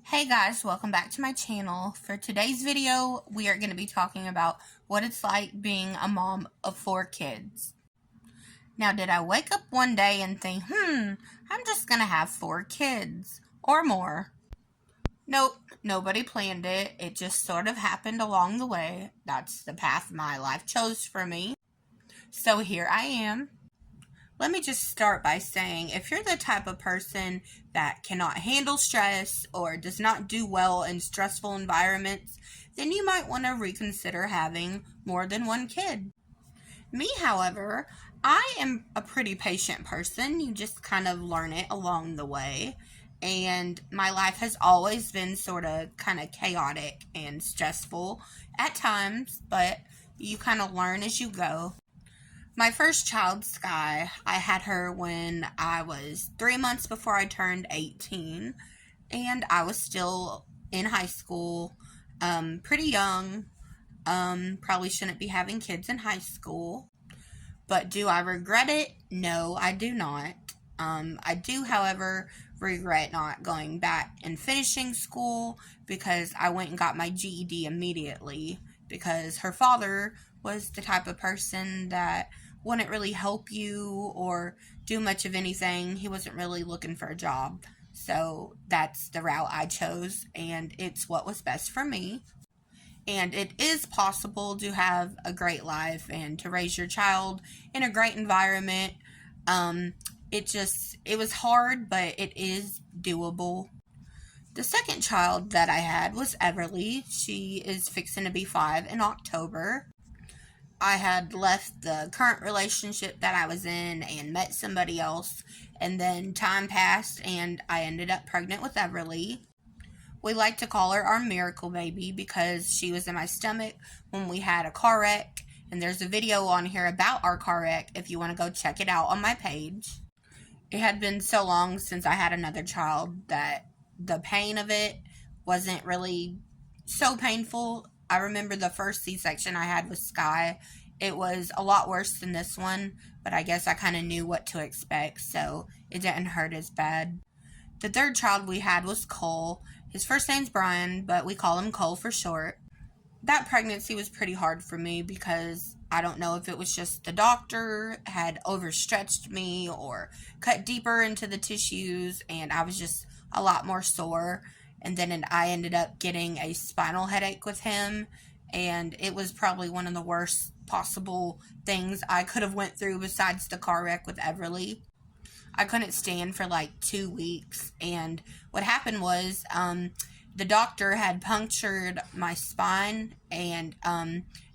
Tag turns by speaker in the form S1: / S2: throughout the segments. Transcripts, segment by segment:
S1: Hey guys, welcome back to my channel. For today's video, we are going to be talking about what it's like being a mom of 4 kids. Now, did I wake up one day and think, I'm just going to have 4 kids or more? Nope, nobody planned it. It just sort of happened along the way. That's the path my life chose for me. So here I am. Let me just start by saying, if you're the type of person that cannot handle stress or does not do well in stressful environments, then you might want to reconsider having more than 1 kid. Me, however, I am a pretty patient person. You just kind of learn it along the way. And my life has always been sort of kind of chaotic and stressful at times, but you kind of learn as you go. My first child, Sky, I had her when I was 3 months before I turned 18, and I was still in high school, pretty young. Probably shouldn't be having kids in high school, but do I regret it? No, I do not. I do, however, regret not going back and finishing school because I went and got my GED immediately, because her father was the type of person that wouldn't really help you or do much of anything. He wasn't really looking for a job. So that's the route I chose, and it's what was best for me. And it is possible to have a great life and to raise your child in a great environment. It was hard, but it is doable. The second child that I had was Everly. She is fixing to be 5 in October. I had left the current relationship that I was in and met somebody else, and then time passed and I ended up pregnant with Everly. We like to call her our miracle baby because she was in my stomach when we had a car wreck, and there's a video on here about our car wreck if you want to go check it out on my page. It had been so long since I had another child that the pain of it wasn't really so painful. I remember the first C-section I had with Sky. It was a lot worse than this one, but I guess I kind of knew what to expect, so it didn't hurt as bad. The third child we had was Cole. His first name's Brian, but we call him Cole for short. That pregnancy was pretty hard for me because I don't know if it was just the doctor had overstretched me or cut deeper into the tissues, and I was just a lot more sore. And then I ended up getting a spinal headache with him, and it was probably one of the worst possible things I could have went through besides the car wreck with Everly. I couldn't stand for like 2 weeks, and what happened was the doctor had punctured my spine, and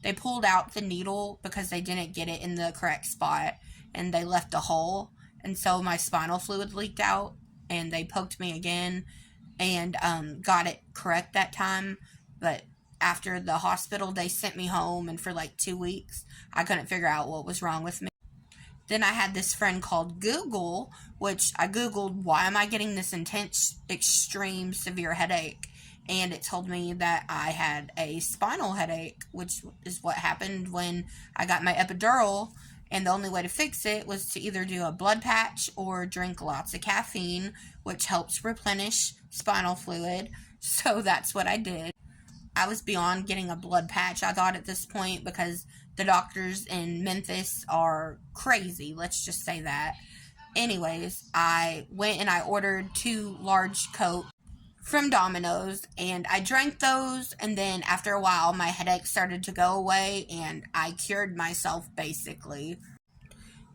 S1: they pulled out the needle because they didn't get it in the correct spot, and they left a hole, and so my spinal fluid leaked out, and they poked me again and got it correct that time. But after the hospital, they sent me home, and for like 2 weeks I couldn't figure out what was wrong with me. Then I had this friend called Google, which I Googled, why am I getting this intense, extreme, severe headache? And it told me that I had a spinal headache, which is what happened when I got my epidural. And the only way to fix it was to either do a blood patch or drink lots of caffeine, which helps replenish spinal fluid. So that's what I did. I was beyond getting a blood patch, I thought, at this point, because the doctors in Memphis are crazy. Let's just say that. Anyways, I went and I ordered 2 large Cokes from Domino's, and I drank those, and then after a while my headache started to go away, and I cured myself, basically.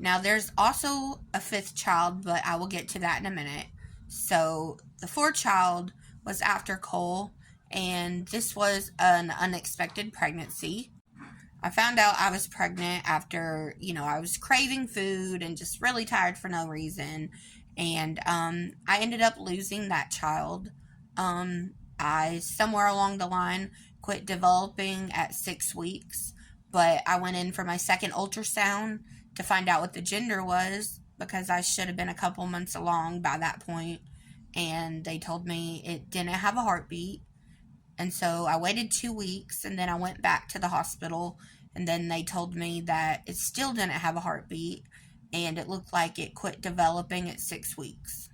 S1: Now, there's also a 5th child, but I will get to that in a minute. So, the 4th child was after Cole, and this was an unexpected pregnancy. I found out I was pregnant after, I was craving food and just really tired for no reason. And I ended up losing that child. I, somewhere along the line, quit developing at 6 weeks. But I went in for my second ultrasound to find out what the gender was, because I should have been a couple months along by that point. And they told me it didn't have a heartbeat. And so I waited 2 weeks, and then I went back to the hospital, and then they told me that it still didn't have a heartbeat, and it looked like it quit developing at 6 weeks.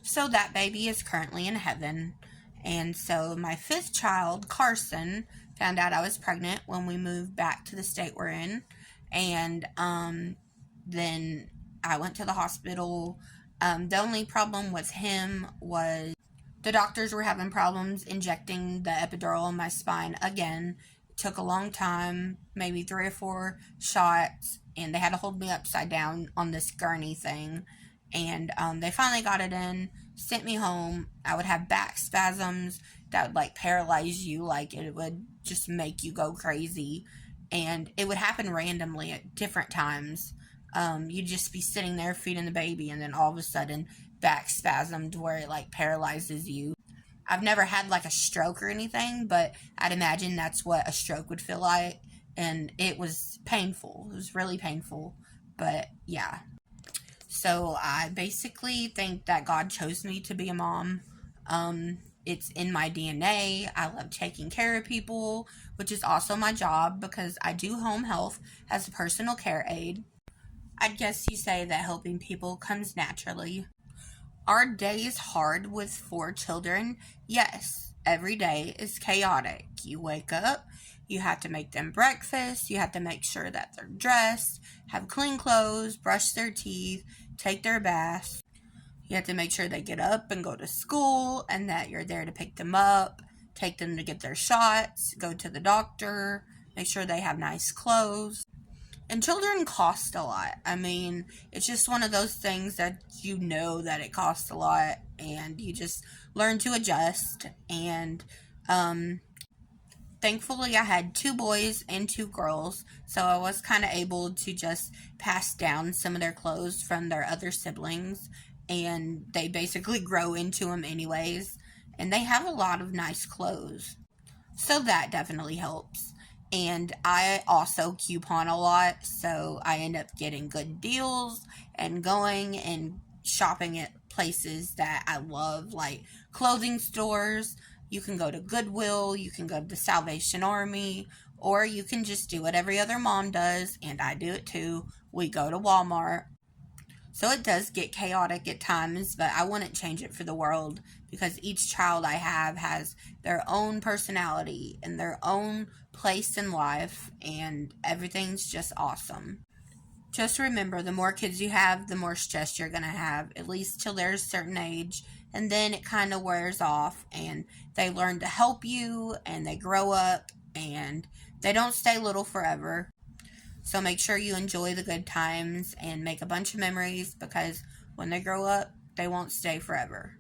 S1: So that baby is currently in heaven, And so my fifth child, Carson, found out I was pregnant when we moved back to the state we're in. And then I went to the hospital. The only problem with him was the doctors were having problems injecting the epidural in my spine again. It took a long time, maybe 3 or 4 shots, and they had to hold me upside down on this gurney thing. And they finally got it in, sent me home. I would have back spasms that would like paralyze you, like it would just make you go crazy. And it would happen randomly at different times. You'd just be sitting there feeding the baby, and then all of a sudden, back spasmed where it like paralyzes you. I've never had like a stroke or anything, but I'd imagine that's what a stroke would feel like. And it was painful. It was really painful. But yeah. So I basically think that God chose me to be a mom. It's in my DNA. I love taking care of people, which is also my job because I do home health as a personal care aide. I guess you say that helping people comes naturally. Our day is hard with 4 children. Yes, every day is chaotic. You wake up, you have to make them breakfast, you have to make sure that they're dressed, have clean clothes, brush their teeth, take their baths. You have to make sure they get up and go to school and that you're there to pick them up, take them to get their shots, go to the doctor, make sure they have nice clothes. And children cost a lot. I mean, it's just one of those things that you know that it costs a lot and you just learn to adjust. And thankfully, I had 2 boys and 2 girls, so I was kind of able to just pass down some of their clothes from their other siblings, and they basically grow into them anyways. And they have a lot of nice clothes. So that definitely helps. And I also coupon a lot, so I end up getting good deals and going and shopping at places that I love, like clothing stores. You can go to Goodwill, you can go to the Salvation Army, or you can just do what every other mom does, and I do it too. We go to Walmart. So it does get chaotic at times, but I wouldn't change it for the world because each child I have has their own personality and their own place in life, and everything's just awesome. Just remember, the more kids you have, the more stress you're going to have, at least till there's a certain age, and then it kind of wears off, and they learn to help you, and they grow up, and they don't stay little forever. So make sure you enjoy the good times and make a bunch of memories because when they grow up, they won't stay forever.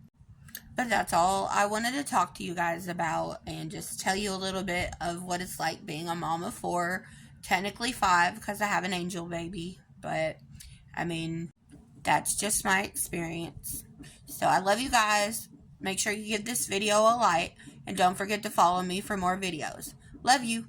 S1: But that's all I wanted to talk to you guys about and just tell you a little bit of what it's like being a mom of 4, technically 5 because I have an angel baby. But I mean, that's just my experience. So I love you guys. Make sure you give this video a like and don't forget to follow me for more videos. Love you.